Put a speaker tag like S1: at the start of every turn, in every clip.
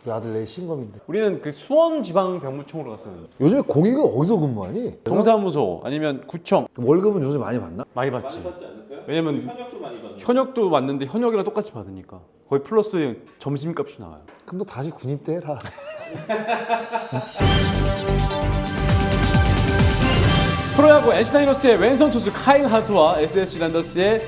S1: 우리 아들 내일 신검인데.
S2: 우리는 그 수원지방병무청으로 갔었는데
S1: 요즘에 공익은 어디서 근무하니?
S2: 동사무소 아니면 구청
S1: 월급은 요즘 많이 받나?
S2: 많이 받지.
S3: 많이 받지 않을까요?
S2: 왜냐면
S3: 현역도 많이 받는.
S2: 현역도 맞는데 현역이랑 똑같이 받으니까 거의 플러스 점심값이 나와요.
S1: 그럼 너 다시 군인 때 해라.
S2: 프로야구 NC 다이노스의 왼손 투수 카일 하트와 SSG 랜더스의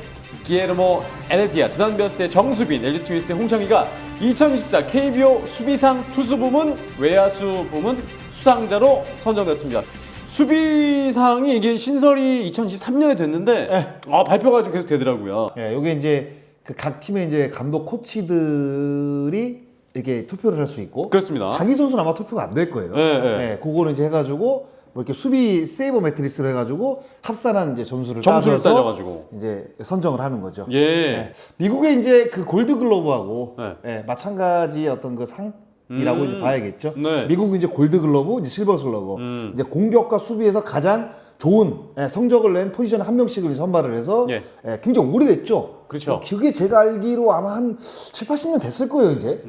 S2: 기에르모 에레디아, 두산 베어스의 정수빈, LG 트윈스의 홍창기가 2024 KBO 수비상 투수 부문, 외야수 부문 수상자로 선정됐습니다. 수비상이 이게 신설이 2023년에 됐는데 발표가 좀 계속 되더라고요.
S1: 예, 요게 이제 그 각 팀의 이제 감독 코치들이 이렇게 투표를 할 수 있고.
S2: 그렇습니다.
S1: 자기 선수는 아마 투표가 안 될 거예요.
S2: 예.
S1: 그거는 이제 해가지고 뭐 이렇게 수비 세이버 매트리스로 해가지고 합산한 이제 점수를
S2: 따져가지고
S1: 이제 선정을 하는 거죠.
S2: 예.
S1: 예. 미국의 이제 그 골드 글러브하고
S2: 네.
S1: 예, 마찬가지 어떤 그 상이라고 이제 봐야겠죠.
S2: 네.
S1: 미국은 이제 골드 글러브, 이제 실버 글러브. 이제 공격과 수비에서 가장 좋은 성적을 낸 포지션 한 명씩을 선발을 해서
S2: 예.
S1: 굉장히 오래됐죠.
S2: 그렇죠.
S1: 그게 제가 알기로 아마 한 7, 80년 됐을 거예요, 이제.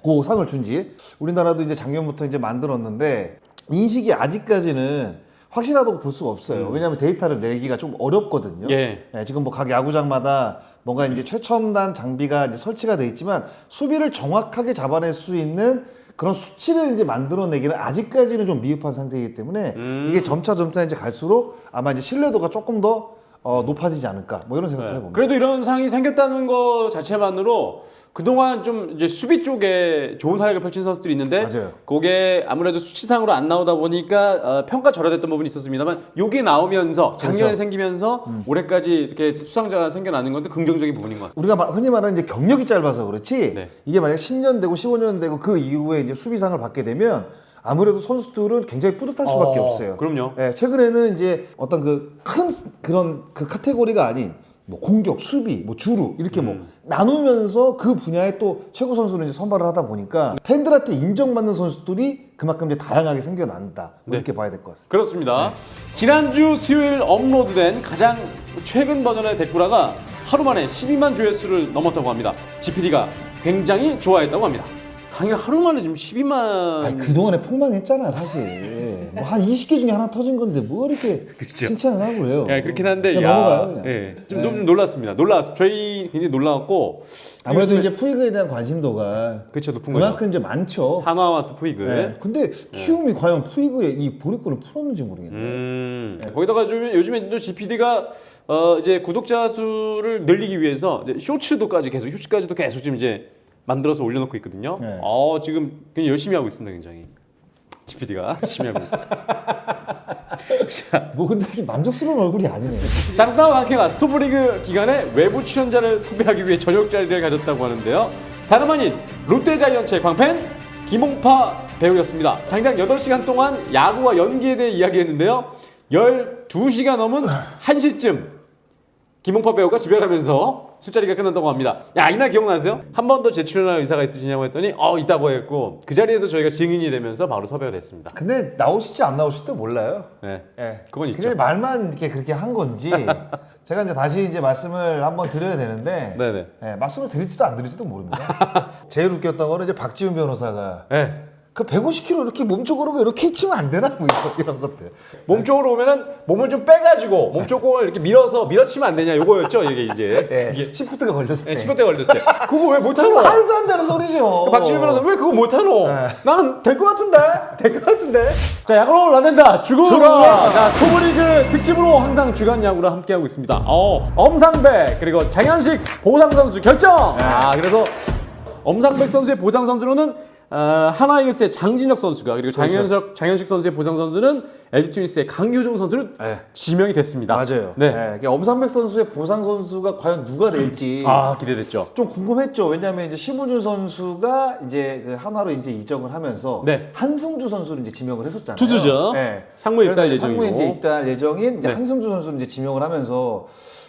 S1: 그 상을 준 지. 우리나라도 이제 작년부터 이제 만들었는데 인식이 아직까지는 확실하다고 볼 수가 없어요. 왜냐하면 데이터를 내기가 좀 어렵거든요.
S2: 예.
S1: 지금 뭐 각 야구장마다 뭔가 이제 최첨단 장비가 이제 설치가 돼 있지만 수비를 정확하게 잡아낼 수 있는 그런 수치를 이제 만들어내기는 아직까지는 좀 미흡한 상태이기 때문에 이게 점차 이제 갈수록 아마 이제 신뢰도가 조금 더 높아지지 않을까 뭐 이런 생각도 해봅니다.
S2: 그래도 이런 상이 생겼다는 거 자체만으로 그동안 좀 이제 수비 쪽에 좋은 활약을 펼친 선수들이 있는데
S1: 맞아요.
S2: 그게 아무래도 수치상으로 안 나오다 보니까 평가 절하됐던 부분이 있었습니다만 요게 나오면서 작년에
S1: 그렇죠.
S2: 생기면서 올해까지 이렇게 수상자가 생겨나는 것도 긍정적인 부분인 것 같아요.
S1: 우리가 흔히 말하는 이제 경력이 짧아서 그렇지
S2: 네.
S1: 이게 만약 10년 되고 15년 되고 그 이후에 이제 수비상을 받게 되면 아무래도 선수들은 굉장히 뿌듯할 수밖에 없어요.
S2: 그럼요.
S1: 최근에는 이제 어떤 그 큰 그런 그 카테고리가 아닌 뭐 공격, 수비, 뭐 주루 이렇게 뭐 나누면서 그 분야에 또 최고 선수를 이제 선발을 하다 보니까 팬들한테 인정받는 선수들이 그만큼 이제 다양하게 생겨난다 뭐
S2: 네.
S1: 이렇게 봐야 될 것 같습니다.
S2: 그렇습니다. 지난주 수요일 업로드된 가장 최근 버전의 데쿠라가 하루 만에 12만 조회수를 넘었다고 합니다. GPD가 굉장히 좋아했다고 합니다. 당일 하루 만에 지금 12만.
S1: 아니, 그동안에 폭망했잖아 사실. 뭐 한 20개 중에 하나 터진 건데 뭐 이렇게
S2: 그렇죠.
S1: 칭찬을 하고 그래요.
S2: 예, 그렇긴 한데
S1: 그냥 넘어가요 그냥.
S2: 예, 좀 놀랐습니다. 저희 굉장히 놀라웠고
S1: 아무래도 이제 푸이그에 대한 관심도가
S2: 그렇죠, 높은 거죠.
S1: 그만큼 이제 많죠.
S2: 한화와 푸이그.
S1: 네. 근데 키움이 과연 푸이그에 이 보리권을 풀었는지 모르겠네.
S2: 거기다가 요즘에 또 GPD가 이제 구독자 수를 늘리기 위해서 이제 쇼츠까지도 계속 지금 이제 만들어서 올려놓고 있거든요.
S1: 네.
S2: 지금 굉장히 열심히 하고 있습니다, 굉장히. GPD가 열심히 하고 있습니다.
S1: 뭐 근데 이렇게 만족스러운 얼굴이 아니네.
S2: 장스타와 강케가 스토브리그 기간에 외부 출연자를 섭외하기 위해 저녁 자리를 가졌다고 하는데요. 다름 아닌 롯데자이언츠의 광팬 김홍파 배우였습니다. 장장 8시간 동안 야구와 연기에 대해 이야기했는데요. 12시가 넘은 1시쯤 김홍파 배우가 집에 가면서 술자리가 끝난다고 합니다. 야, 이날 기억나세요? 한 번 더 재출연할 의사가 있으시냐고 했더니 있다고 했고 그 자리에서 저희가 증인이 되면서 바로 섭외가 됐습니다.
S1: 근데 나오실지 안 나오실지도 몰라요.
S2: 네,
S1: 예.
S2: 그건 있죠.
S1: 그냥 말만 이렇게 그렇게 한 건지 제가 이제 다시 이제 말씀을 한번 드려야 되는데
S2: 네네.
S1: 말씀을 드릴지도 안 드릴지도 모릅니다. 제일 웃겼던 거는 이제 박지훈 변호사가
S2: 네.
S1: 그 150kg 이렇게 몸쪽으로 이렇게 치면 안 되나 뭐 이런 것들.
S2: 몸쪽으로 오면은 몸을 좀 빼가지고 몸쪽을 이렇게 밀어치면 안 되냐 요거였죠 이게 이제.
S1: 예. 시프트가 걸렸을 때.
S2: 10대 걸렸을 때. 그거 왜 못하노?
S1: 말도 안 되는 소리죠.
S2: 박지훈 변호사 왜 그거 못하노? 나는 될 것 같은데? 될 것 같은데? 자, 야구로 라넨다 주구라. 자, 스토브리그 특집으로 항상 주간 야구를 함께하고 있습니다. 엄상백 그리고 장현식 보상 선수 결정. 그래서 엄상백 선수의 보상 선수로는 하나이글스의 장진혁 선수가 그리고 장현식 선수의 보상 선수는 LG 트윈스의 강효종 선수를 지명이 됐습니다.
S1: 맞아요.
S2: 네.
S1: 엄상백 선수의 보상 선수가 과연 누가 될지
S2: 기대됐죠.
S1: 좀 궁금했죠. 왜냐하면 이제 심우준 선수가 이제 그 한화로 이제 이적을 하면서
S2: 네.
S1: 한승주 선수를 이제 지명을 했었잖아요.
S2: 투수죠.
S1: 네.
S2: 상무 입단
S1: 그래서
S2: 예정이고.
S1: 상무에 이제 입단 예정인 이제
S2: 네.
S1: 한승주 선수를 이제 지명을 하면서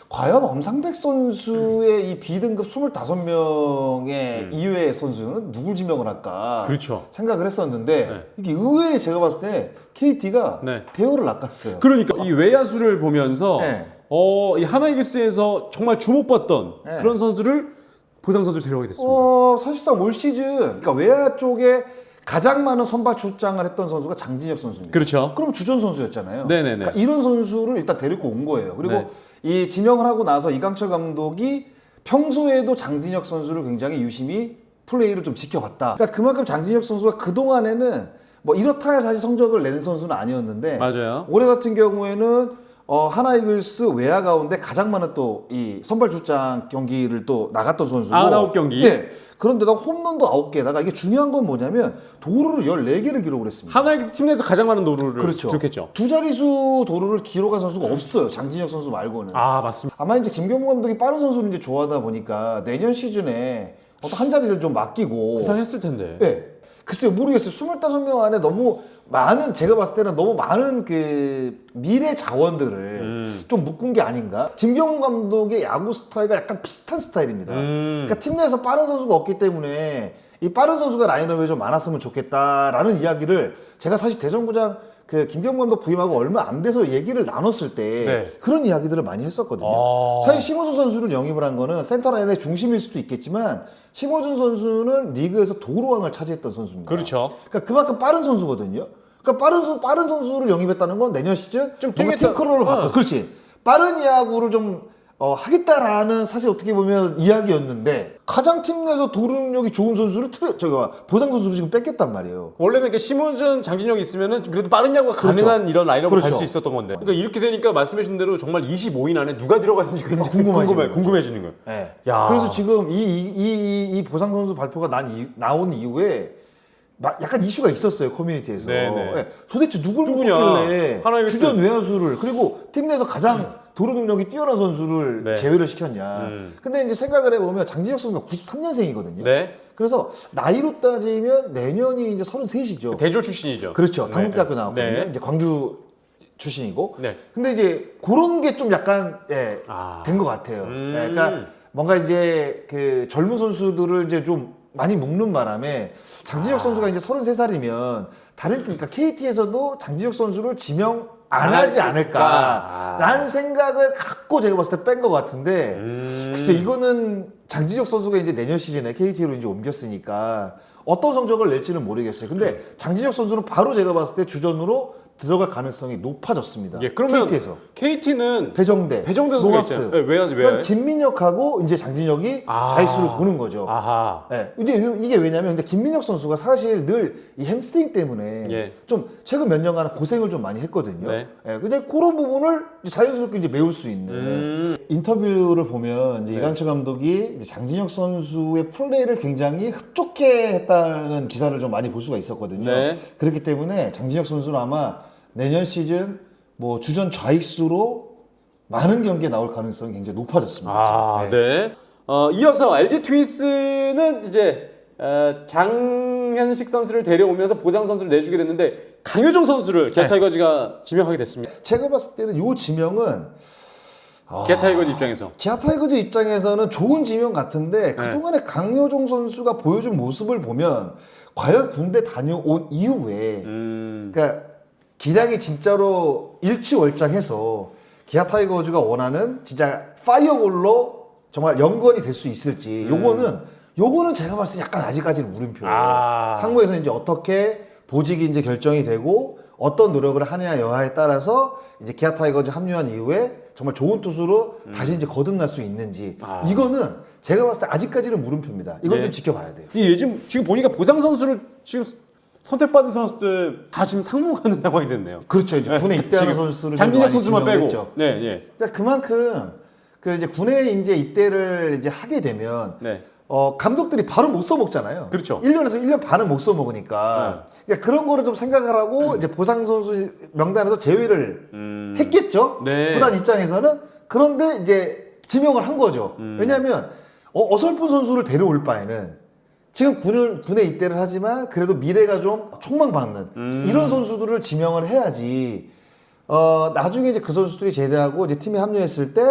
S1: 과연 엄상백 선수의 이 B등급 25명의 이외의 선수는 누굴 지명을 할까
S2: 그렇죠.
S1: 생각을 했었는데
S2: 네.
S1: 이게 의외에 제가 봤을 때 KT가
S2: 네.
S1: 대우를 낚았어요.
S2: 그러니까 이 외야수를 보면서
S1: 네.
S2: 이 하나이글스에서 정말 주목받던
S1: 네.
S2: 그런 선수를 보상 선수를 데려가게 됐습니다.
S1: 사실상 올 시즌 그러니까 외야 쪽에 가장 많은 선발 출장을 했던 선수가 장진혁 선수입니다.
S2: 그렇죠.
S1: 그럼 주전 선수였잖아요.
S2: 네네네.
S1: 그러니까 이런 선수를 일단 데리고 온 거예요. 그리고
S2: 네.
S1: 이 지명을 하고 나서 이강철 감독이 평소에도 장진혁 선수를 굉장히 유심히 플레이를 좀 지켜봤다. 그러니까 그만큼 장진혁 선수가 그동안에는 뭐 이렇다 할 사실 성적을 낸 선수는 아니었는데
S2: 맞아요.
S1: 올해 같은 경우에는 하나 이글스 외야 가운데 가장 많은 또 이 선발 출장 경기를 또 나갔던 선수고
S2: 99경기.
S1: 예. 그런데다가 홈런도 9개다가 이게 중요한 건 뭐냐면 도루를 14개를 기록을 했습니다.
S2: 하나이글스 팀 내에서 가장 많은 도루를
S1: 그렇죠.
S2: 기록했죠.
S1: 두 자릿수 도루를 기록한 선수가 없어요. 장진혁 선수 말고는.
S2: 아, 맞습니다.
S1: 아마 이제 김경문 감독이 빠른 선수를 이제 좋아하다 보니까 내년 시즌에 어떤 한 자리를 좀 맡기고
S2: 구상했을 텐데.
S1: 네. 글쎄요, 모르겠어요. 25명 안에 너무 많은, 제가 봤을 때는 너무 많은 그 미래 자원들을 좀 묶은 게 아닌가? 김경문 감독의 야구 스타일과 약간 비슷한 스타일입니다. 그러니까 팀 내에서 빠른 선수가 없기 때문에 이 빠른 선수가 라인업에 좀 많았으면 좋겠다라는 이야기를 제가 사실 대전구장 그 김경문 감독 부임하고 얼마 안 돼서 얘기를 나눴을 때
S2: 네.
S1: 그런 이야기들을 많이 했었거든요. 사실 심호준 선수를 영입을 한 거는 센터라인의 중심일 수도 있겠지만 심호준 선수는 리그에서 도루왕을 차지했던 선수입니다.
S2: 그렇죠.
S1: 그러니까 그만큼 빠른 선수거든요. 그러니까 빠른 선수를 영입했다는 건 내년 시즌
S2: 좀
S1: 뭔가
S2: 뛰겠다.
S1: 팀크로를 바꿔. 그렇지. 빠른 야구를 좀 하겠다라는 사실 어떻게 보면 이야기였는데 가장 팀 내에서 도루 능력이 좋은 선수를 보상 선수를 지금 뺏겼단 말이에요.
S2: 원래는 이렇게 심우준, 장진영이 있으면은 그래도 빠른 야구가 가능한 이런 라인업을 갈
S1: 그렇죠.
S2: 수 있었던 건데. 그러니까 이렇게 되니까 말씀해주신 대로 정말 25인 안에 누가 들어가는지 굉장히 궁금해지는 거예요.
S1: 네.
S2: 야.
S1: 그래서 지금 이 보상 선수 발표가 나온 이후에 약간 이슈가 있었어요, 커뮤니티에서.
S2: 네네.
S1: 네. 도대체 누굴
S2: 누구냐?
S1: 뽑길래
S2: 하나이글스.
S1: 주전 외야수를 그리고 팀 내에서 가장 도루 능력이 뛰어난 선수를
S2: 네.
S1: 제외를 시켰냐. 근데 이제 생각을 해보면 장진혁 선수가 93년생이거든요.
S2: 네.
S1: 그래서 나이로 따지면 내년이 이제 33이죠.
S2: 대졸 출신이죠.
S1: 그렇죠.
S2: 네.
S1: 당국대학교 나왔거든요.
S2: 네.
S1: 이제 광주 출신이고.
S2: 네.
S1: 근데 이제 그런 게 좀 약간 된 것 같아요. 그러니까 뭔가 이제 그 젊은 선수들을 이제 좀 많이 묶는 바람에 장진혁 선수가 이제 33살이면 다른 팀, 그러니까 KT에서도 장진혁 선수를 지명 안 하지 않을까라는 생각을 갖고 제가 봤을 때 뺀 것 같은데 글쎄 이거는 장진혁 선수가 이제 내년 시즌에 KT로 이제 옮겼으니까 어떤 성적을 낼지는 모르겠어요. 근데 장진혁 선수는 바로 제가 봤을 때 주전으로 들어갈 가능성이 높아졌습니다.
S2: 예, 그러면
S1: KT에서
S2: KT는
S1: 배정대
S2: 선수가
S1: 노하스.
S2: 있어요. 왜?
S1: 그러니까 김민혁하고 이제 장진혁이 자릿수를 보는 거죠.
S2: 아하.
S1: 네. 근데 이게 왜냐면 근데 김민혁 선수가 사실 늘 이 햄스트링 때문에
S2: 예.
S1: 좀 최근 몇 년간 고생을 좀 많이 했거든요.
S2: 네.
S1: 근데 그런 부분을 이제 자연스럽게 이제 메울 수 있는 인터뷰를 보면 이제 이강철 감독이 이제 장진혁 선수의 플레이를 굉장히 흡족해 했다는 기사를 좀 많이 볼 수가 있었거든요.
S2: 네.
S1: 그렇기 때문에 장진혁 선수는 아마 내년 시즌 뭐 주전 좌익수로 많은 경기에 나올 가능성이 굉장히 높아졌습니다.
S2: 아, 네. 이어서 LG 트윈스는 이제 장현식 선수를 데려오면서 보장 선수를 내주게 됐는데 강효정 선수를 기아 타이거즈가 지명하게 됐습니다.
S1: 제가 봤을 때는 이 지명은
S2: 기아 타이거즈 입장에서
S1: 기아 타이거즈 입장에서는 좋은 지명 같은데 그동안에 강효종 선수가 보여준 모습을 보면 과연 군대 다녀온 이후에 그러니까 기량이 진짜로 일취월장해서 기아 타이거즈가 원하는 진짜 파이어볼로 정말 연관이 될 수 있을지 요거는 제가 봤을 때 약간 아직까지는 물음표예요. 상무에서 이제 어떻게 보직이 이제 결정이 되고 어떤 노력을 하느냐 여하에 따라서 이제 기아 타이거즈 합류한 이후에 정말 좋은 투수로 다시 이제 거듭날 수 있는지 이거는 제가 봤을 때 아직까지는 물음표입니다. 이건 좀 지켜봐야 돼요.
S2: 지금 보니까 보상 선수를 지금 선택받은 선수들 다 지금 상무 가는 상황이 됐네요.
S1: 그렇죠. 이제 군에 입대하는 선수를
S2: 장민혁
S1: 많이
S2: 선수만 빼고.
S1: 지명했죠.
S2: 네, 예.
S1: 그러니까 그만큼 그 이제 군에 이제 입대를 이제 하게 되면
S2: 네.
S1: 감독들이 바로 못 써먹잖아요.
S2: 그렇죠.
S1: 1년에서 1년 반은 못 써먹으니까. 그러니까 그런 거를 좀 생각을 하고 이제 보상 선수 명단에서 제외를 했겠죠.
S2: 네.
S1: 구단 입장에서는. 그런데 이제 지명을 한 거죠. 왜냐하면 어설픈 선수를 데려올 바에는 지금 군에 입대를 하지만 그래도 미래가 좀 촉망받는 이런 선수들을 지명을 해야지 나중에 이제 그 선수들이 제대하고 이제 팀에 합류했을 때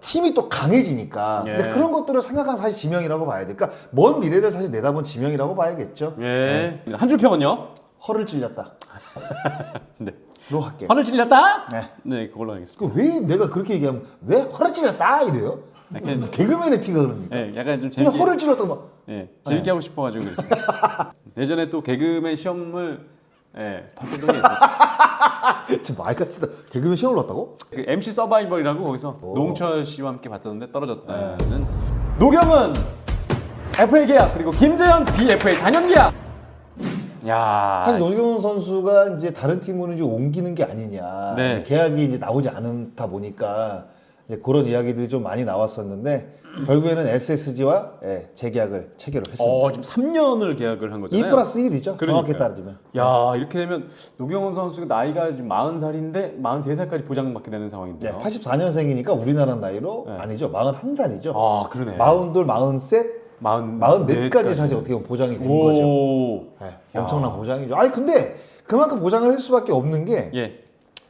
S1: 팀이 또 강해지니까.
S2: 예.
S1: 근데 그런 것들을 생각한 사실 지명이라고 봐야 되니까 먼 미래를 사실 내다본 지명이라고 봐야겠죠.
S2: 예. 한 줄 평은요?
S1: 허를 찔렸다.
S2: 네.
S1: 로 할게.
S2: 화를 찔렸다?
S1: 네.
S2: 네, 그걸로 하겠습니다.
S1: 왜 내가 그렇게 얘기하면 왜 허를 찔렸다 이래요?
S2: 그냥,
S1: 개그맨의 피가 흐릅니까?
S2: 예, 약간 좀
S1: 그냥
S2: 재밌게,
S1: 허를 찔렀던 막.
S2: 예, 재밌게 하고 싶어가지고 그랬어요. 예전에 또 개그맨 시험을 봤었던 게 있어요.
S1: 지금 말같이 개그맨 시험을 봤다고?
S2: 그 MC 서바이벌이라고 거기서 노홍철 씨와 함께 봤었는데 떨어졌다는. 노경은 FA 계약 그리고 김재현 BFA 단연 계약. 야,
S1: 사실 노경훈 선수가 이제 다른 팀으로 이제 옮기는 게 아니냐.
S2: 네.
S1: 이제 계약이 이제 나오지 않다 보니까 이제 그런 이야기들이 좀 많이 나왔었는데 결국에는 SSG와 재계약을 체결을 했습니다.
S2: 지금 3년을 계약을 한 거잖아요.
S1: 2+1이죠.
S2: 그러니까요.
S1: 정확히 따지면.
S2: 야, 이렇게 되면 노경원 선수가 나이가 지금 40살인데 43살까지 보장받게 되는 상황인데요.
S1: 84년생이니까 우리나라 나이로
S2: 네.
S1: 아니죠. 41살이죠.
S2: 아, 그러네.
S1: 42, 43, 44까지 사실 어떻게 보면 보장이 된 거죠. 네, 엄청난 보장이죠. 아니 근데 그만큼 보장을 할 수밖에 없는 게
S2: 예.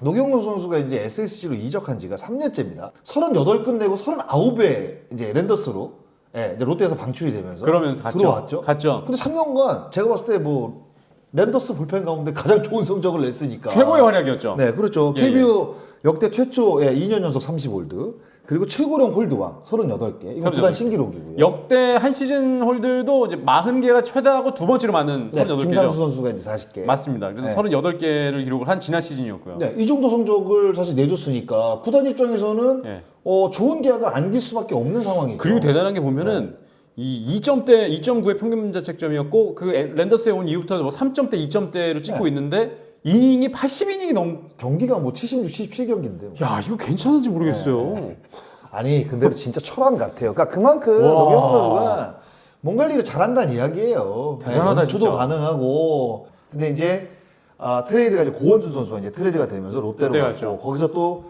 S1: 노경훈 선수가 이제 SSG로 이적한 지가 3년째입니다. 38 끝내고 39에 이제 랜더스로 이제 롯데에서 방출이 되면서
S2: 그러면서 갔죠.
S1: 들어왔죠.
S2: 갔죠.
S1: 근데 3년간 제가 봤을 때 뭐 랜더스 불펜 가운데 가장 좋은 성적을 냈으니까
S2: 최고의 활약이었죠.
S1: 네, 그렇죠.
S2: 예,
S1: KBO 역대 최초 2년 연속 30홀드 그리고 최고령 홀드왕 38개. 이거 구단 신기록이고요.
S2: 역대 한 시즌 홀드도 이제 40개가 최다하고 두 번째로 많은 38개죠.
S1: 김상수 선수가 이제 40개.
S2: 맞습니다. 그래서
S1: 네.
S2: 38개를 기록을 한 지난 시즌이었고요.
S1: 네, 이 정도 성적을 사실 내줬으니까 구단 입장에서는
S2: 예.
S1: 좋은 계약을 안길 수밖에 없는 상황이죠.
S2: 그리고 대단한 게 보면은 이 2점대, 2.9의 평균 자책점이었고 그 랜더스에 온 이후부터 뭐 3점대, 2점대를 찍고 있는데 이닝이 80이닝이 넘.
S1: 경기가 뭐 76, 77경기인데.
S2: 야, 이거 괜찮은지 모르겠어요.
S1: 아니 근데 진짜 철학 같아요. 그러니까 그만큼
S2: 와.
S1: 노경훈 선수가 뭔가 일을 잘한다는 이야기예요.
S2: 대단하다,
S1: 연투도
S2: 진짜.
S1: 가능하고. 근데 이제 트레이드가 이제 고원준 선수가 이제 트레이드가 되면서 롯데로
S2: 롯데
S1: 갔고
S2: 갔죠.
S1: 거기서 또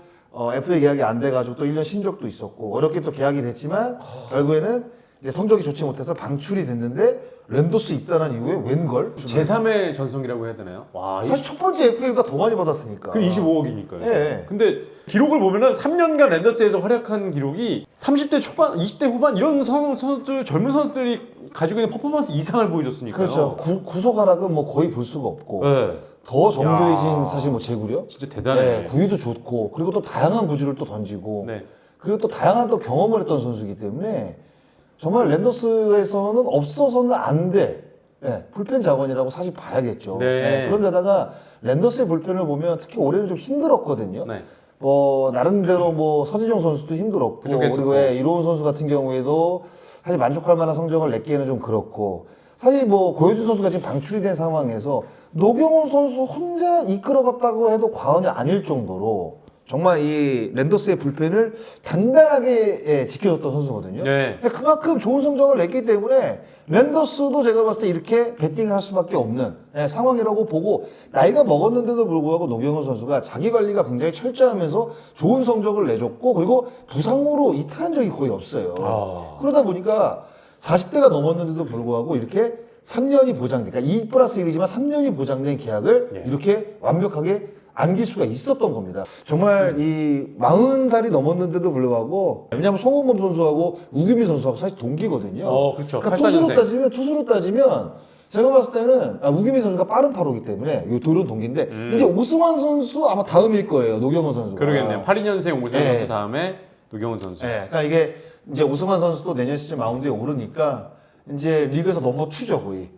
S1: FA 계약이 안 돼가지고 또 1년 신적도 있었고 어렵게 또 계약이 됐지만 결국에는 이제 성적이 좋지 못해서 방출이 됐는데 랜더스 입단한 이후에 웬걸?
S2: 제3의 전성기라고 해야 되나요? 와,
S1: 사실 첫 번째 FA가 더 많이 받았으니까.
S2: 그 25억이니까요.
S1: 예.
S2: 근데 기록을 보면은 3년간 랜더스에서 활약한 기록이 30대 초반, 20대 후반 이런 선수들, 젊은 선수들이 가지고 있는 퍼포먼스 이상을 보여줬으니까요.
S1: 그렇죠. 구속 하락은 뭐 거의 볼 수가 없고
S2: 네.
S1: 더 정교해진
S2: 야.
S1: 사실 뭐 제구력.
S2: 진짜 대단해.
S1: 구위도 좋고 그리고 또 다양한 구질을 또 던지고
S2: 네.
S1: 그리고 또 다양한 또 경험을 했던 선수이기 때문에 정말 랜더스에서는 없어서는 안 돼. 불펜 자원이라고 사실 봐야겠죠.
S2: 네.
S1: 그런데다가 랜더스의 불펜을 보면 특히 올해는 좀 힘들었거든요.
S2: 네.
S1: 뭐 나름대로 뭐 서진영 선수도 힘들었고
S2: 부족했었고.
S1: 그리고 이로운 선수 같은 경우에도 사실 만족할 만한 성적을 냈기에는 좀 그렇고 사실 뭐 고효준 선수가 지금 방출이 된 상황에서 노경훈 선수 혼자 이끌어갔다고 해도 과언이 아닐 정도로 정말 이 랜더스의 불펜을 단단하게 지켜줬던 선수거든요.
S2: 네.
S1: 그만큼 좋은 성적을 냈기 때문에 랜더스도 제가 봤을 때 이렇게 배팅을 할 수밖에 없는 상황이라고 보고 나이가 먹었는데도 불구하고 노경훈 선수가 자기 관리가 굉장히 철저하면서 좋은 성적을 내줬고 그리고 부상으로 이탈한 적이 거의 없어요. 그러다 보니까 40대가 넘었는데도 불구하고 이렇게 3년이 보장된, 그러니까 2+1이지만 3년이 보장된 계약을 이렇게 완벽하게 안길 수가 있었던 겁니다. 정말 이 40살이 넘었는데도 불구하고 왜냐하면 송은범 선수하고 우규민 선수하고 사실 동기거든요.
S2: 그렇죠.
S1: 그러니까
S2: 84년생.
S1: 투수로 따지면 제가 봤을 때는 우규민 선수가 빠른 8호기 때문에 요 둘은 동기인데 이제 오승환 선수 아마 다음일 거예요. 노경원 선수가.
S2: 그러겠네요. 82년생 오승환
S1: 네.
S2: 선수 다음에 노경훈 선수.
S1: 그러니까 이게 이제 오승환 선수도 내년 시즌 마운드에 오르니까 이제 리그에서 넘버 2죠 거의.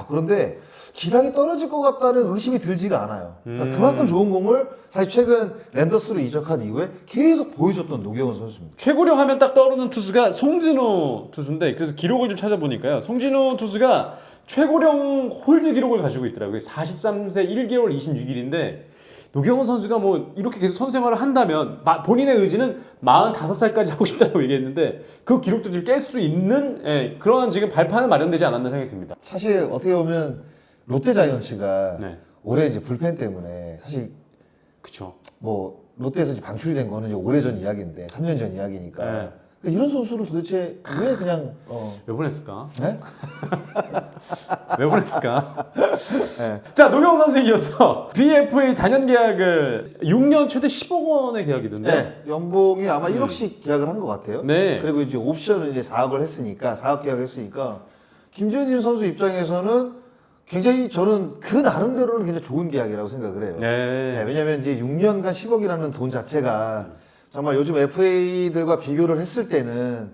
S1: 그런데 기량이 떨어질 것 같다는 의심이 들지가 않아요. 그러니까 그만큼 좋은 공을 사실 최근 랜더스로 이적한 이후에 계속 보여줬던 노경원 선수입니다.
S2: 최고령 하면 딱 떠오르는 투수가 송진호 투수인데 그래서 기록을 좀 찾아보니까요. 송진호 투수가 최고령 홀드 기록을 가지고 있더라고요. 43세 1개월 26일인데 노경원 선수가 뭐 이렇게 계속 선수 생활을 한다면 본인의 의지는 45살까지 하고 싶다고 얘기했는데 그 기록도 지금 깰 수 있는 그러한 지금 발판은 마련되지 않았나 생각이 듭니다.
S1: 사실 어떻게 보면 롯데 자이언츠가
S2: 네.
S1: 올해 이제 불펜 때문에 사실
S2: 그쵸.
S1: 뭐 롯데에서 이제 방출이 된 거는 이제 오래전 이야기인데 3년 전 이야기니까
S2: 네.
S1: 그러니까 이런 선수를 도대체 왜 그냥
S2: 왜 보냈을까?
S1: 네?
S2: 왜 보냈을까? 네. 자, 노경원 선수에 이어서 BFA 단연 계약을 6년 최대 10억 원의 계약이던데.
S1: 네, 연봉이 아마 1억씩 계약을 한 것 같아요.
S2: 네.
S1: 그리고 이제 옵션을 이제 4억을 했으니까 4억 계약했으니까 김재현 선수 입장에서는 굉장히 저는 그 나름대로는 굉장히 좋은 계약이라고 생각을 해요.
S2: 네.
S1: 네, 왜냐하면 이제 6년간 10억이라는 돈 자체가 정말 요즘 FA들과 비교를 했을 때는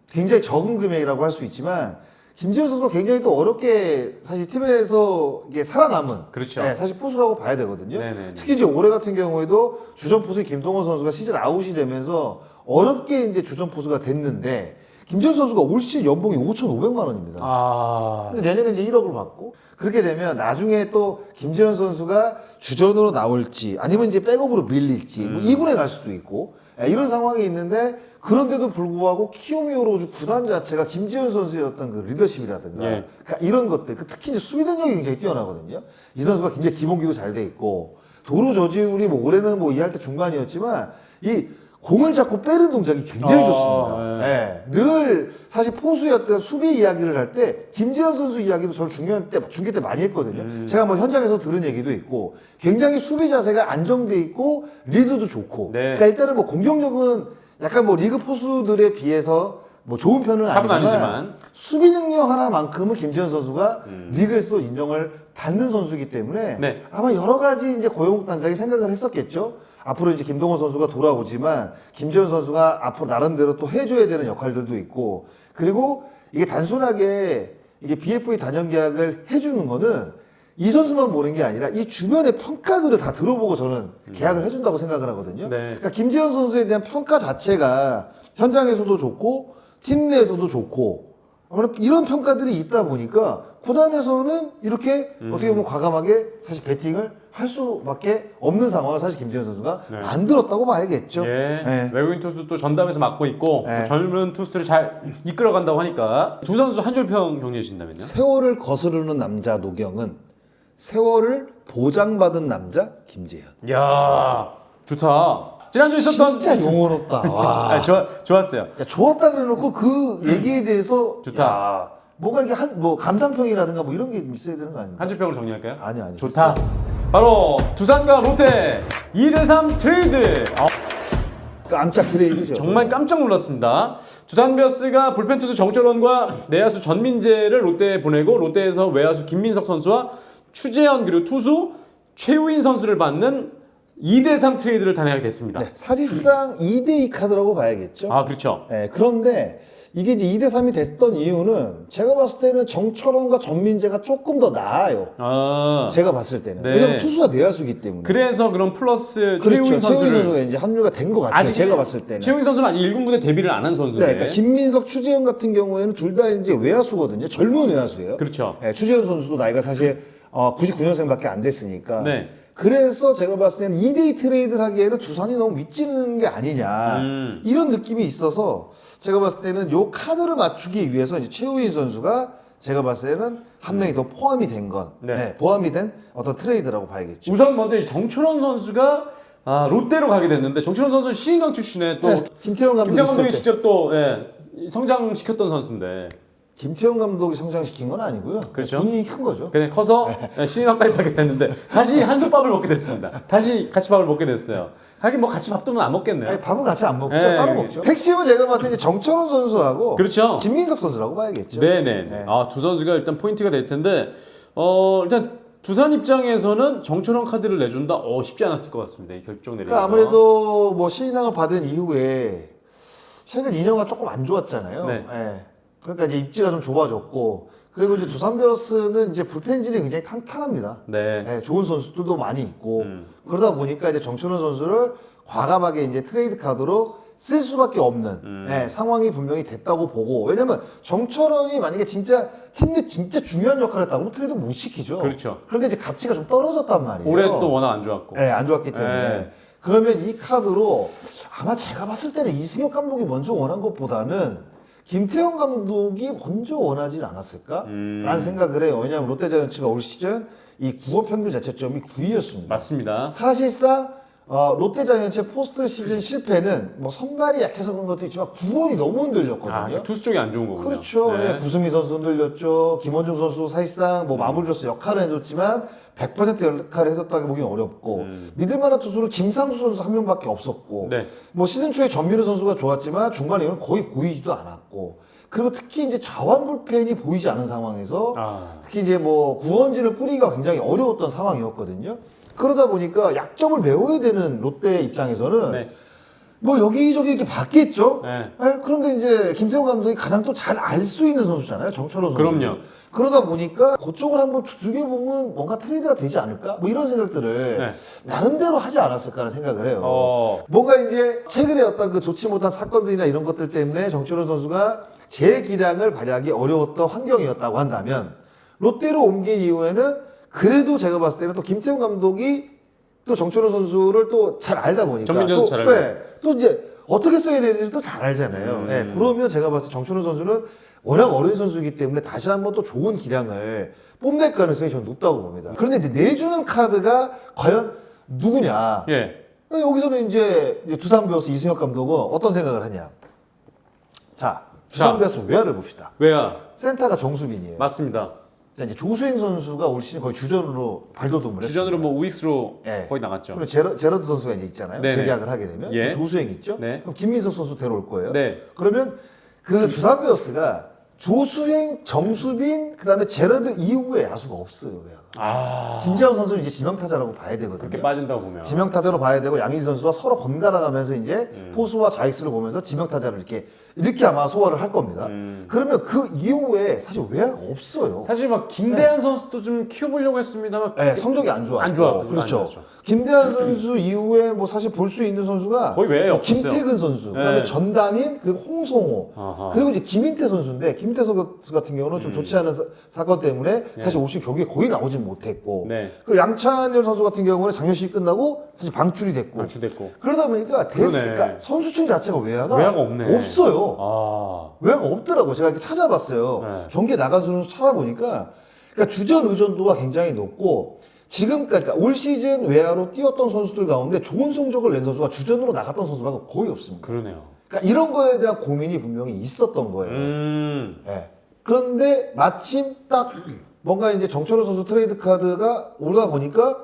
S1: 굉장히 적은 금액이라고 할 수 있지만 김지현 선수가 굉장히 또 어렵게 사실 팀에서 이게 살아남은
S2: 그렇죠.
S1: 네, 사실 포수라고 봐야 되거든요.
S2: 네네네.
S1: 특히 이제 올해 같은 경우에도 주전 포수인 김동원 선수가 시즌 아웃이 되면서 어렵게 이제 주전 포수가 됐는데 김지현 선수가 올 시즌 연봉이 5,500만 원입니다.
S2: 아,
S1: 근데 내년에 이제 1억을 받고 그렇게 되면 나중에 또 김재현 선수가 주전으로 나올지 아니면 이제 백업으로 밀릴지 뭐 2군에 갈 수도 있고 이런 상황이 있는데 그런데도 불구하고 키오미오로즈 구단 자체가 김재현 선수의 어떤 그 리더십이라든가
S2: 예.
S1: 그러니까 이런 것들 특히 이제 수비 능력이 굉장히 뛰어나거든요. 이 선수가 굉장히 기본기도 잘 돼 있고 도루 저지율이 뭐 올해는 뭐 2할 때 중간이었지만 이 공을 잡고 빼는 동작이 굉장히 좋습니다. 예. 늘 사실 포수였던 수비 이야기를 할 때 김지현 선수 이야기도 저는 중계 때 많이 했거든요. 제가 뭐 현장에서 들은 얘기도 있고 굉장히 수비 자세가 안정돼 있고 리드도 좋고.
S2: 네.
S1: 그러니까 일단은 뭐 공격력은 약간 뭐 리그 포수들에 비해서 뭐 좋은 편은
S2: 탑은
S1: 아니지만,
S2: 아니지만.
S1: 수비 능력 하나만큼은 김지현 선수가 리그에서도 인정을 받는 선수이기 때문에
S2: 네.
S1: 아마 여러 가지 이제 고영욱 단장이 생각을 했었겠죠. 앞으로 이제 김동원 선수가 돌아오지만 김지현 선수가 앞으로 나름대로 또 해줘야 되는 역할들도 있고 그리고 이게 단순하게 이게 BFA 단연 계약을 해주는 거는 이 선수만 보는 게 아니라 이 주변의 평가들을 다 들어보고 저는 계약을 해준다고 생각을 하거든요.
S2: 네.
S1: 그러니까 김지현 선수에 대한 평가 자체가 현장에서도 좋고 팀 내에서도 좋고 아무래도 이런 평가들이 있다 보니까 구단에서는 이렇게 어떻게 보면 과감하게 사실 배팅을 할 수밖에 없는 상황을 사실 김지현 선수가
S2: 네.
S1: 만들었다고 봐야겠죠.
S2: 예.
S1: 네.
S2: 외국인 투수 또 전담에서 맡고 있고
S1: 네.
S2: 또 젊은 투수들을 잘 이끌어간다고 하니까 두 선수 한 줄평 정리해 주신다면요?
S1: 세월을 거스르는 남자 노경은 세월을 보장받은 남자 김재현.
S2: 이야 좋다. 지난주에 있었던
S1: 진짜 용어 없다. 와.
S2: 아, 좋았어요.
S1: 야, 좋았다 그래놓고 그 얘기에 대해서
S2: 좋다.
S1: 야, 뭔가 이렇게 뭐 감상평이라든가 뭐 이런 게 있어야 되는 거 아닙니까?
S2: 한 줄평으로 정리할까요?
S1: 아니.
S2: 좋다. 바로 두산과 롯데 2대3 트레이드.
S1: 깜짝 트레이드죠.
S2: 정말 깜짝 놀랐습니다. 두산 베어스가 불펜 투수 정철원과 내야수 전민재를 롯데에 보내고 롯데에서 외야수 김민석 선수와 추재현 그리고 투수 최우인 선수를 받는 2대3 트레이드를 단행하게 됐습니다.
S1: 네, 사실상 2대2 카드라고 봐야겠죠.
S2: 아 그렇죠.
S1: 네, 그런데 이게 이제 2대3이 됐던 이유는 제가 봤을 때는 정철원과 전민재가 조금 더 나아요.
S2: 아
S1: 제가 봤을 때는.
S2: 네.
S1: 왜냐면 투수가 내야수기 때문에.
S2: 그래서 그런 플러스
S1: 그렇죠.
S2: 최우인 선수를
S1: 선수가 이제 합류가 된 것 같아요. 제가 봤을 때는.
S2: 최우인 선수는 아직 1군 부대 데뷔를 안 한 선수인데.
S1: 네, 그러니까 김민석, 추재현 같은 경우에는 둘 다 이제 외야수거든요. 젊은 외야수예요.
S2: 그렇죠.
S1: 네, 추재현 선수도 나이가 사실 99년생밖에 안 됐으니까.
S2: 네.
S1: 그래서 제가 봤을 때는 2대2 트레이드를 하기에는 두산이 너무 윗지는 게 아니냐 이런 느낌이 있어서 제가 봤을 때는 요 카드를 맞추기 위해서 이제 최우인 선수가 제가 봤을 때는 한 명이 더 포함이 된 건,
S2: 네.
S1: 포함이 된 어떤 트레이드라고 봐야겠죠.
S2: 우선 먼저 이 정철원 선수가 롯데로 가게 됐는데 정철원 선수는 신인강 출신에 또
S1: 네, 김태형 감독이
S2: 김태형
S1: 있을
S2: 감독이
S1: 때
S2: 직접 또 성장시켰던 선수인데
S1: 김태형 감독이 성장시킨 건 아니고요.
S2: 그렇죠.
S1: 본인이 큰 거죠.
S2: 그냥 커서 신인왕까지 가게 됐는데 다시 한솥밥을 먹게 됐습니다. 다시 같이 밥을 먹게 됐어요. 하긴 뭐 같이 밥도 안 먹겠네요.
S1: 아니, 밥은 같이 안 먹죠.
S2: 네.
S1: 따로 먹죠. 핵심은 제가 봤을 때 이제 정철원 선수하고
S2: 그렇죠.
S1: 김민석 선수라고 봐야겠죠.
S2: 네네.
S1: 네.
S2: 두 선수가 일단 포인트가 될 텐데 일단 두산 입장에서는 정철원 카드를 내준다. 쉽지 않았을 것 같습니다. 이 결정 내리는
S1: 그러니까 아무래도 뭐 신인왕을 받은 이후에 최근 2년간 조금 안 좋았잖아요.
S2: 네.
S1: 그러니까 이제 입지가 좀 좁아졌고 그리고 이제 두산 베어스는 이제 불펜진이 굉장히 탄탄합니다.
S2: 네.
S1: 좋은 선수들도 많이 있고 그러다 보니까 이제 정철원 선수를 과감하게 이제 트레이드 카드로 쓸 수밖에 없는 상황이 분명히 됐다고 보고 왜냐면 정철원이 만약에 진짜 팀 내 진짜 중요한 역할을 했다고 트레이드 못 시키죠.
S2: 그렇죠.
S1: 그런데 이제 가치가 좀 떨어졌단 말이에요.
S2: 올해 또 워낙 안 좋았고.
S1: 안 좋았기 때문에.
S2: 네.
S1: 그러면 이 카드로 아마 제가 봤을 때는 이승엽 감독이 먼저 원한 것보다는 김태형 감독이 먼저 원하진 않았을까? 라는 생각을 해요. 왜냐하면 롯데자이언츠가 올 시즌 이 9월 평균 자책점이 9위였습니다.
S2: 맞습니다.
S1: 사실상 롯데자이언츠의 포스트 시즌 실패는 뭐 선발이 약해서 그런 것도 있지만 9월이 너무 흔들렸거든요.
S2: 투수 쪽이 안 좋은 거군요.
S1: 그렇죠.
S2: 네.
S1: 구승미 선수 흔들렸죠. 김원중 선수 사실상 뭐 마무리로서 역할을 해줬지만 100% 역할을 해줬다고 보기는 어렵고 믿을만한 투수로 김상수 선수 한 명밖에 없었고
S2: 네.
S1: 뭐 시즌 초에 전민우 선수가 좋았지만 중간에 이건 거의 보이지도 않았고 그리고 특히 이제 좌완 불펜이 보이지 않은 상황에서 특히 이제 뭐 구원진을 꾸리기가 굉장히 어려웠던 상황이었거든요. 그러다 보니까 약점을 메워야 되는 롯데 입장에서는
S2: 네.
S1: 뭐 여기저기 이렇게 바뀌었죠.
S2: 네.
S1: 네, 그런데 이제 김태형 감독이 가장 또 잘 알 수 있는 선수잖아요. 정철호 선수.
S2: 그럼요.
S1: 그러다 보니까 그쪽을 한번 두들겨 보면 뭔가 트레이드가 되지 않을까? 뭐 이런 생각들을
S2: 네.
S1: 나름대로 하지 않았을까라는 생각을 해요.
S2: 어.
S1: 뭔가 이제 최근에 어떤 그 좋지 못한 사건들이나 이런 것들 때문에 정철호 선수가 제 기량을 발휘하기 어려웠던 환경이었다고 한다면 롯데로 옮긴 이후에는 그래도 제가 봤을 때는 또 김태형 감독이 또 정철호 선수를 또 잘 알다 보니까
S2: 전민재
S1: 또,
S2: 선수 잘 알고.
S1: 네, 또 이제 어떻게 써야 되는지 또 잘 알잖아요. 네, 그러면 제가 봤을 때 정철호 선수는 워낙 어린 선수이기 때문에 다시 한번 또 좋은 기량을 뽐낼 가능성이 저는 높다고 봅니다. 그런데 이제 내주는 카드가 과연 누구냐?
S2: 예.
S1: 여기서는 이제 두산 베어스 이승엽 감독은 어떤 생각을 하냐? 자, 두산 베어스 외야를 봅시다.
S2: 왜야?
S1: 센터가 정수빈이에요.
S2: 맞습니다.
S1: 자, 이제 조수행 선수가 올 시즌 거의 주전으로 발돋움을
S2: 주전으로
S1: 했습니다.
S2: 뭐 우익수로
S1: 예.
S2: 거의 나갔죠.
S1: 그리고 제러드 선수가 이제 있잖아요.
S2: 네네.
S1: 재계약을 하게 되면
S2: 예.
S1: 조수행 있죠.
S2: 네.
S1: 그럼 김민석 선수 데려올 거예요.
S2: 네.
S1: 그러면 그 두산 베어스가 조수행, 정수빈, 그다음에 제러드 이후에 야수가 없어요. 외야가.
S2: 아.
S1: 김재환 선수는 이제 지명타자라고 봐야 되거든요.
S2: 그렇게 빠진다고 보면.
S1: 지명타자로 봐야 되고 양희지 선수와 서로 번갈아 가면서 이제 포수와 좌익수를 보면서 지명타자를 이렇게 아마 소화를 할 겁니다. 그러면 그 이후에 사실 외야가 없어요.
S2: 사실 막 김대한 선수도 좀 키워보려고 했습니다만
S1: 네, 성적이 안 좋아.
S2: 안 좋아.
S1: 그렇죠.
S2: 안 좋았죠.
S1: 김대한 선수 이후에 뭐 사실 볼 수 있는 선수가
S2: 거의 외에
S1: 뭐
S2: 없었어요.
S1: 김태근 선수, 그다음에
S2: 네.
S1: 전담인 그리고 홍성호,
S2: 아하.
S1: 그리고 이제 김인태 선수인데 김인태 선수 같은 경우는 좀 좋지 않은 사건 때문에 사실 올 시즌 경기에 거의 나오진 못했고,
S2: 네.
S1: 그 양찬열 선수 같은 경우는 작년 시즌 끝나고 사실 방출이 됐고,
S2: 방출됐고.
S1: 그러다 보니까
S2: 그러네.
S1: 그러니까 선수층 자체가 외야가
S2: 없네.
S1: 없어요.
S2: 아.
S1: 외야가 없더라고. 제가 이렇게 찾아봤어요.
S2: 네.
S1: 경기에 나간 선수 찾아보니까 그러니까 주전 의존도가 굉장히 높고 지금까지 그러니까 올 시즌 외야로 뛰었던 선수들 가운데 좋은 성적을 낸 선수가 주전으로 나갔던 선수가 거의 없습니다.
S2: 그러네요.
S1: 그러니까 이런 거에 대한 고민이 분명히 있었던 거예요. 예. 그런데 마침 딱 뭔가 이제 정철호 선수 트레이드 카드가 오르다 보니까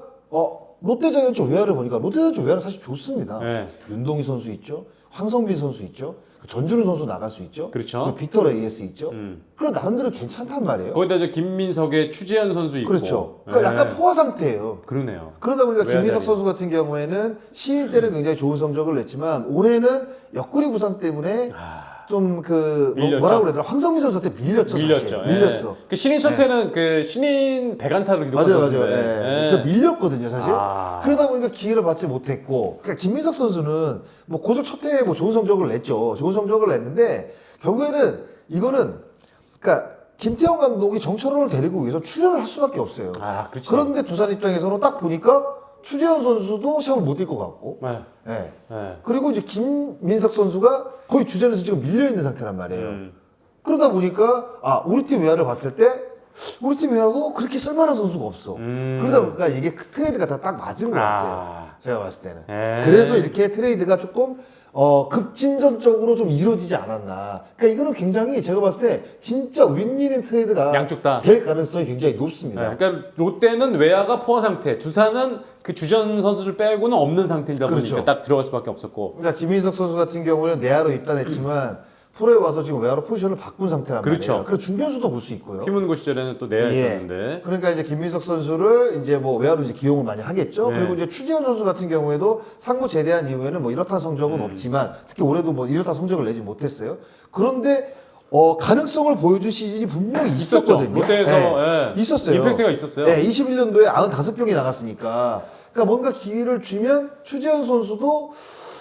S1: 롯데자이언츠 외야를 보니까 롯데자이언츠 외야는 사실 좋습니다.
S2: 네.
S1: 윤동희 선수 있죠. 황성빈 선수 있죠. 전준우 선수 나갈 수 있죠.
S2: 그렇죠.
S1: 그리고 빅터 레이에스 있죠. 그럼 나름대로 괜찮단 말이에요.
S2: 거기다 저 김민석의 추재현 선수 있고.
S1: 그렇죠. 그러니까
S2: 네.
S1: 약간 포화 상태예요.
S2: 그러네요.
S1: 그러다 보니까
S2: 외야
S1: 김민석
S2: 자리.
S1: 선수 같은 경우에는 신인 때는 굉장히 좋은 성적을 냈지만 올해는 옆구리 부상 때문에 좀
S2: 밀렸죠.
S1: 뭐라고 그래야 되나 황성민 선수한테 밀렸죠.
S2: 밀렸죠.
S1: 사실.
S2: 예.
S1: 밀렸어.
S2: 그 신인 첫 해는 그 신인 백안타를
S1: 맞아요,
S2: 기록했었는데.
S1: 맞아요. 예. 그래서 밀렸거든요, 사실.
S2: 아.
S1: 그러다 보니까 기회를 받지 못했고, 그러니까 김민석 선수는 뭐 고졸 첫 해에 뭐 좋은 성적을 냈죠. 좋은 성적을 냈는데 결국에는 이거는 그러니까 김태형 감독이 정철호를 데리고 위해서 출혈을 할 수밖에 없어요.
S2: 아, 그렇죠.
S1: 그런데 두산 입장에서는 딱 보니까 추재현 선수도 시합을 못 뛸 것 같고,
S2: 네.
S1: 예.
S2: 네.
S1: 그리고 이제 김민석 선수가 거의 주전에서 지금 밀려 있는 상태란 말이에요. 그러다 보니까 우리 팀 외야를 봤을 때 우리 팀 외야도 그렇게 쓸만한 선수가 없어. 그러다 보니까 이게 트레이드가 다 딱 맞은 것 같아요. 제가 봤을 때는.
S2: 에이.
S1: 그래서 이렇게 트레이드가 조금 급진전적으로 좀 이루어지지 않았나. 그러니까 이거는 굉장히 제가 봤을 때 진짜 윈윈인 트레이드가
S2: 양쪽 다.
S1: 될 가능성이 굉장히 높습니다.
S2: 네, 그러니까 롯데는 외야가 포화 상태, 두산은 그 주전 선수를 빼고는 없는 상태이다 보니까
S1: 그렇죠.
S2: 딱 들어갈 수밖에 없었고.
S1: 그러니까 김민석 선수 같은 경우는 내야로 입단했지만 프로에 와서 지금 외야로 포지션을 바꾼 상태란
S2: 그렇죠.
S1: 말이에요. 그리고 중견수도 볼 수 있고요.
S2: 피문고 시절에는 또 내야
S1: 예.
S2: 있었는데.
S1: 그러니까 이제 김민석 선수를 이제 뭐 외야로 이제 기용을 많이 하겠죠.
S2: 네.
S1: 그리고 이제 추지현 선수 같은 경우에도 상무 제대한 이후에는 뭐 이렇다 성적은 없지만 특히 올해도 뭐 이렇다 성적을 내지 못했어요. 그런데 가능성을 보여줄 시즌이 분명히 있었거든요.
S2: 롯데에서
S1: 예.
S2: 예.
S1: 있었어요.
S2: 임팩트가 있었어요.
S1: 네, 21년도에 95경기 나갔으니까. 그러니까 뭔가 기회를 주면 추재현 선수도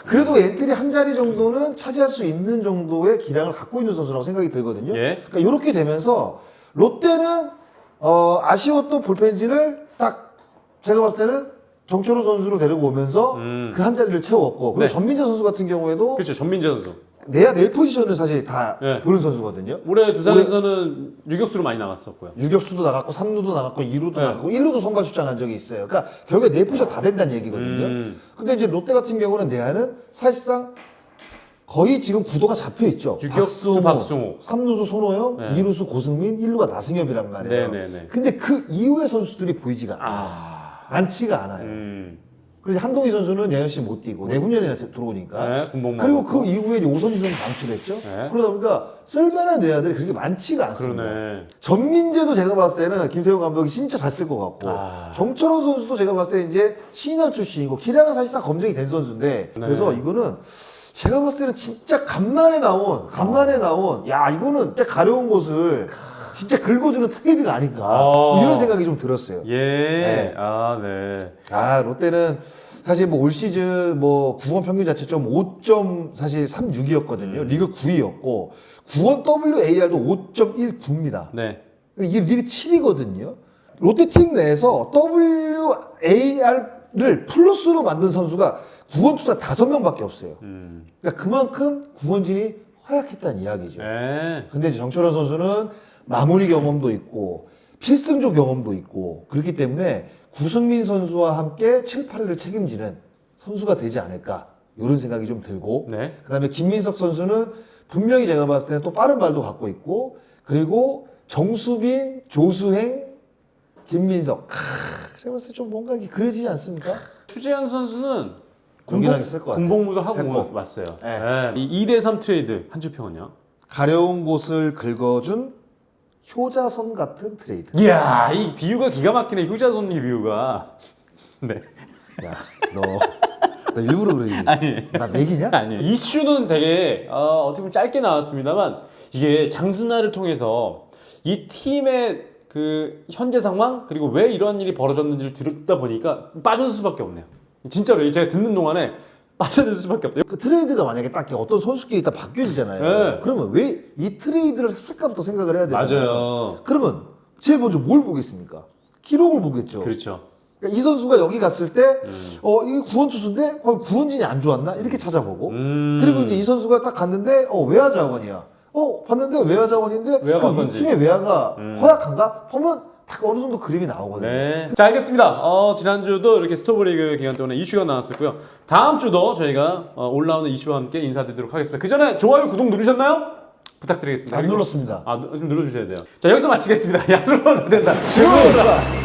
S1: 그래도 엔트리 한 자리 정도는 차지할 수 있는 정도의 기량을 갖고 있는 선수라고 생각이 들거든요.
S2: 예.
S1: 그러니까 이렇게 되면서 롯데는 아쉬웠던 불펜진을 딱 제가 봤을 때는 정철호 선수를 데리고 오면서 그 한 자리를 채웠고 그리고
S2: 네.
S1: 전민재 선수 같은 경우에도
S2: 그렇죠. 전민재 선수.
S1: 내야 내 포지션을 사실 다
S2: 네.
S1: 보는 선수거든요.
S2: 올해 두산에서는 유격수로 많이 나갔었고요.
S1: 유격수도 나갔고 3루도 나갔고 2루도 나갔고 1루도 선발 출장한 적이 있어요. 그러니까 결국에 내 포지션 다 된다는 얘기거든요. 근데 이제 롯데 같은 경우는 내야는 사실상 거의 지금 구도가 잡혀 있죠.
S2: 유격수 박승호.
S1: 3루수 손호영,
S2: 네.
S1: 2루수 고승민, 1루가 나승엽이란 말이에요.
S2: 네네네.
S1: 근데 그 이후의 선수들이 보이지가 않아요. 많지가 않아요. 그래서 한동희 선수는 내년시 못 뛰고 내후년에 들어오니까.
S2: 네, 군복무
S1: 그리고
S2: 하고.
S1: 그 이후에 이제 오선희 선수 방출했죠.
S2: 네.
S1: 그러다 보니까 쓸만한 내야들이 그렇게 많지가 않습니다.
S2: 그러네.
S1: 전민재도 제가 봤을 때는 김태형 감독이 진짜 잘 쓸 것 같고 정철원 선수도 제가 봤을 때 이제 신인 출신이고 기량은 사실상 검증이 된 선수인데 그래서 이거는 제가 봤을 때는 진짜 간만에 나온 야 이거는 진짜 가려운 곳을 진짜 긁어주는 트레이드가 아닌가 이런 생각이 좀 들었어요.
S2: 예.
S1: 네.
S2: 아, 네.
S1: 아 롯데는 사실 뭐 올 시즌 뭐 구원 평균 자체점 5점 사실 36이었거든요. 리그 9위였고 구원 WAR도 5.19입니다.
S2: 네.
S1: 이게 리그 7위거든요. 롯데 팀 내에서 WAR을 플러스로 만든 선수가 구원 투수 5명밖에 없어요. 그러니까 그만큼 구원진이 허약했다는 이야기죠.
S2: 네.
S1: 근데 이제 정철원 선수는 마무리 경험도 있고 필승조 경험도 있고 그렇기 때문에 구승민 선수와 함께 7, 8위를 책임지는 선수가 되지 않을까 이런 생각이 좀 들고
S2: 네.
S1: 그다음에 김민석 선수는 분명히 제가 봤을 때는 또 빠른 발도 갖고 있고 그리고 정수빈, 조수행, 김민석 제가 봤을 때 좀 뭔가 이게 그려지지 않습니까?
S2: 추재현 선수는
S1: 공격하게 쓸 것 같아요.
S2: 군복무도 하고
S1: 했고.
S2: 왔어요.
S1: 네.
S2: 네. 이 2대3 트레이드 한 주평은요?
S1: 가려운 곳을 긁어준 효자선 같은 트레이드.
S2: 이야, 이 비유가 기가 막히네. 효자손 비유가. 네.
S1: 야, 너 일부러 그러지?
S2: 아니.
S1: 나 맥이냐?
S2: 아니. 이슈는 되게 어떻게 보면 짧게 나왔습니다만 이게 장승아를 통해서 이 팀의 그 현재 상황 그리고 왜 이런 일이 벌어졌는지를 들었다 보니까 빠져들 수밖에 없네요. 진짜로 제가 듣는 동안에 빠져들 수밖에 없대요.
S1: 그 트레이드가 만약에 딱 어떤 선수끼리 딱 바뀌어지잖아요.
S2: 네.
S1: 그러면 왜 이 트레이드를 했을까부터 생각을 해야 되잖아요.
S2: 맞아요.
S1: 그러면 제일 먼저 뭘 보겠습니까? 기록을 보겠죠.
S2: 그렇죠.
S1: 그러니까 이 선수가 여기 갔을 때, 이게 구원 투수인데, 구원진이 안 좋았나? 이렇게 찾아보고. 그리고 이제 이 선수가 딱 갔는데, 외야 자원이야. 봤는데 외야 자원인데,
S2: 외야가
S1: 그럼 이
S2: 어떤지.
S1: 팀의 외야가 허약한가? 하면 딱 어느 정도 그림이 나오거든요.
S2: 네. 자, 알겠습니다. 지난주도 이렇게 스토브리그 기간 동안에 이슈가 나왔었고요. 다음 주도 저희가 올라오는 이슈와 함께 인사드리도록 하겠습니다. 그 전에 좋아요, 구독 누르셨나요? 부탁드리겠습니다.
S1: 안 눌렀습니다.
S2: 좀 눌러주셔야 돼요. 자, 여기서 마치겠습니다. 야구로 된다.
S1: 즐거웠다.